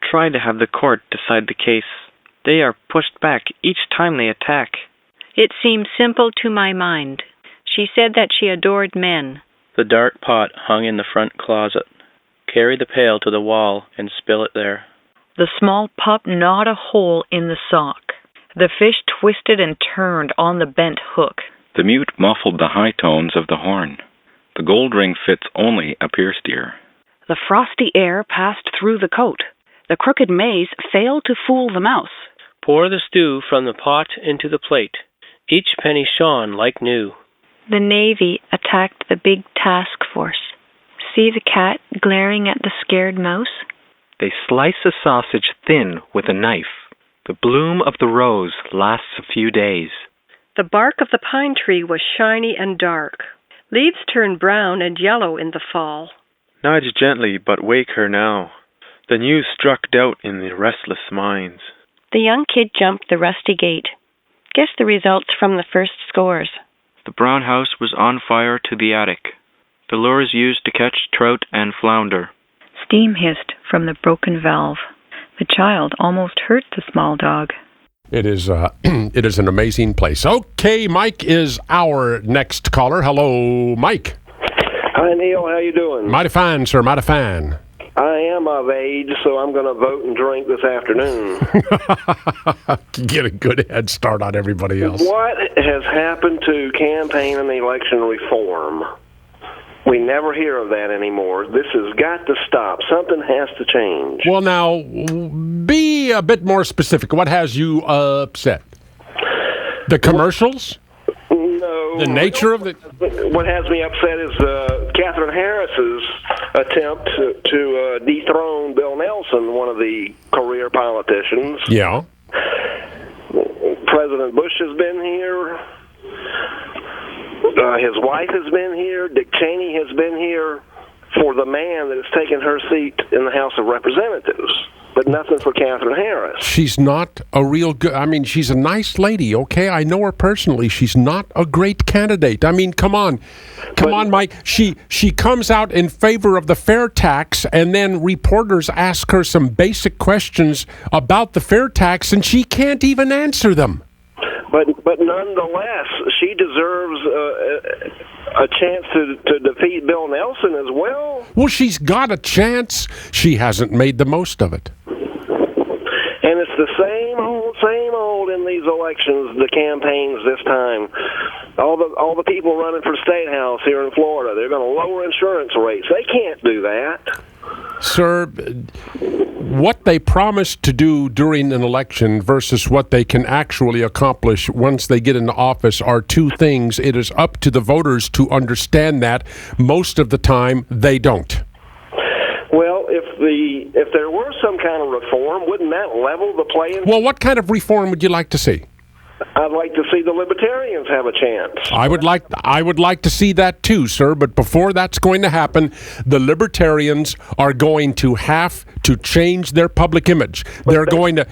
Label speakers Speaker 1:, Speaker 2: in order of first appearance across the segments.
Speaker 1: try to have the court decide the case. They are pushed back each time they attack.
Speaker 2: It seemed simple to my mind. She said that she adored men.
Speaker 3: The dark pot hung in the front closet. Carry the pail to the wall and spill it there.
Speaker 4: The small pup gnawed a hole in the sock. The fish twisted and turned on the bent hook.
Speaker 5: The mute muffled the high tones of the horn. The gold ring fits only a pierced ear.
Speaker 6: The frosty air passed through the coat. The crooked maze failed to fool the mouse.
Speaker 3: Pour the stew from the pot into the plate. Each penny shone like new.
Speaker 2: The Navy attacked the big task force. See the cat glaring at the scared mouse?
Speaker 7: They slice a sausage thin with a knife. The bloom of the rose lasts a few days.
Speaker 8: The bark of the pine tree was shiny and dark. Leaves turn brown and yellow in the fall.
Speaker 9: Nudge gently, but wake her now. The news struck doubt in the restless minds.
Speaker 2: The young kid jumped the rusty gate. Guess the results from the first scores.
Speaker 5: The brown house was on fire to the attic. The lures used to catch trout and flounder.
Speaker 4: Steam hissed from the broken valve. The child almost hurt the small dog.
Speaker 10: It is an amazing place. Okay, Mike is our next caller. Hello, Mike.
Speaker 11: Hi, Neil. How you doing?
Speaker 10: Mighty fine, sir. Mighty fine.
Speaker 11: I am of age, so I'm going to vote and drink this afternoon.
Speaker 10: Get a good head start on everybody else.
Speaker 11: What has happened to campaign and election reform? We never hear of that anymore. This has got to stop. Something has to change.
Speaker 10: Well, now, be a bit more specific. What has you upset? The commercials?
Speaker 11: No.
Speaker 10: The nature of the...
Speaker 11: What has me upset is Catherine Harris's attempt to dethrone Bill Nelson, one of the career politicians.
Speaker 10: Yeah.
Speaker 11: President Bush has been here. His wife has been here. Dick Cheney has been here for the man that has taken her seat in the House of Representatives. But nothing for Catherine Harris.
Speaker 10: She's not a real good... I mean, she's a nice lady, okay? I know her personally. She's not a great candidate. I mean, come on. Come on, Mike. She comes out in favor of the fair tax, and then reporters ask her some basic questions about the fair tax, and she can't even answer them.
Speaker 11: But nonetheless, she deserves a chance to defeat Bill Nelson as well.
Speaker 10: Well, she's got a chance. She hasn't made the most of it.
Speaker 11: And it's the same old in these elections, the campaigns this time. All the people running for State House here in Florida, they're going to lower insurance rates. They can't do that.
Speaker 10: Sir, what they promised to do during an election versus what they can actually accomplish once they get into office are two things. It is up to the voters to understand that. Most of the time, they don't.
Speaker 11: Well, if there were some kind of reform, wouldn't that level the playing field?
Speaker 10: Well, what kind of reform would you like to see?
Speaker 11: I'd like to see the Libertarians have a chance.
Speaker 10: I would like to see that too, sir. But before that's going to happen, the Libertarians are going to have to change their public image. They're going to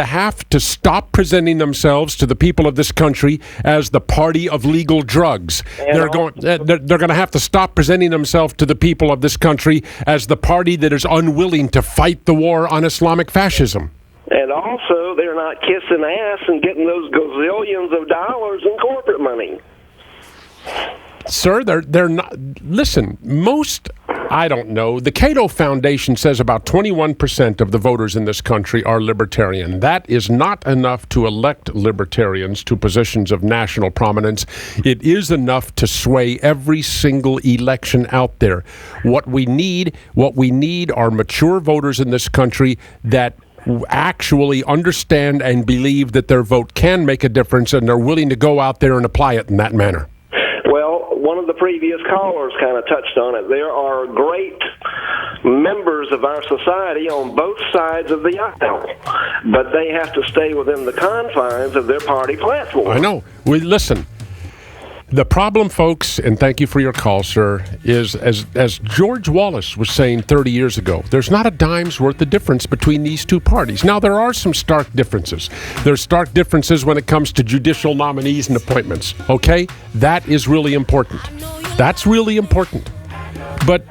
Speaker 10: have to stop presenting themselves to the people of this country as the party of legal drugs. They're going to have to stop presenting themselves to the people of this country as the party that is unwilling to fight the war on Islamic fascism.
Speaker 11: And also, they're not kissing ass and getting those gazillions of dollars in corporate money.
Speaker 10: Sir, they're not. Listen, I don't know. The Cato Foundation says about 21% of the voters in this country are libertarian. That is not enough to elect libertarians to positions of national prominence. It is enough to sway every single election out there. What we need are mature voters in this country that actually understand and believe that their vote can make a difference, and they're willing to go out there and apply it in that manner.
Speaker 11: Well, one of the previous callers kind of touched on it. There are great members of our society on both sides of the aisle, but they have to stay within the confines of their party platform.
Speaker 10: I know. Listen. The problem, folks, and thank you for your call, sir, is as George Wallace was saying 30 years ago, there's not a dime's worth of difference between these two parties. Now, there are some stark differences. There's stark differences when it comes to judicial nominees and appointments, okay? That is really important. That's really important. But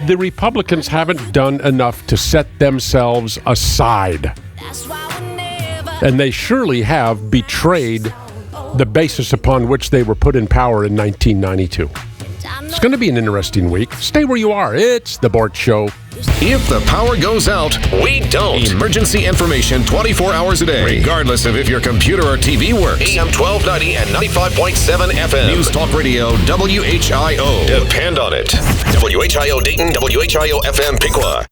Speaker 10: the Republicans haven't done enough to set themselves aside. And they surely have betrayed the basis upon which they were put in power in 1992. It's going to be an interesting week. Stay where you are. It's The Bort Show.
Speaker 12: If the power goes out, we don't. Emergency information 24 hours a day, regardless of if your computer or TV works. AM 1290 and 95.7 FM. News Talk Radio, WHIO. Depend on it. WHIO Dayton, WHIO FM Piqua.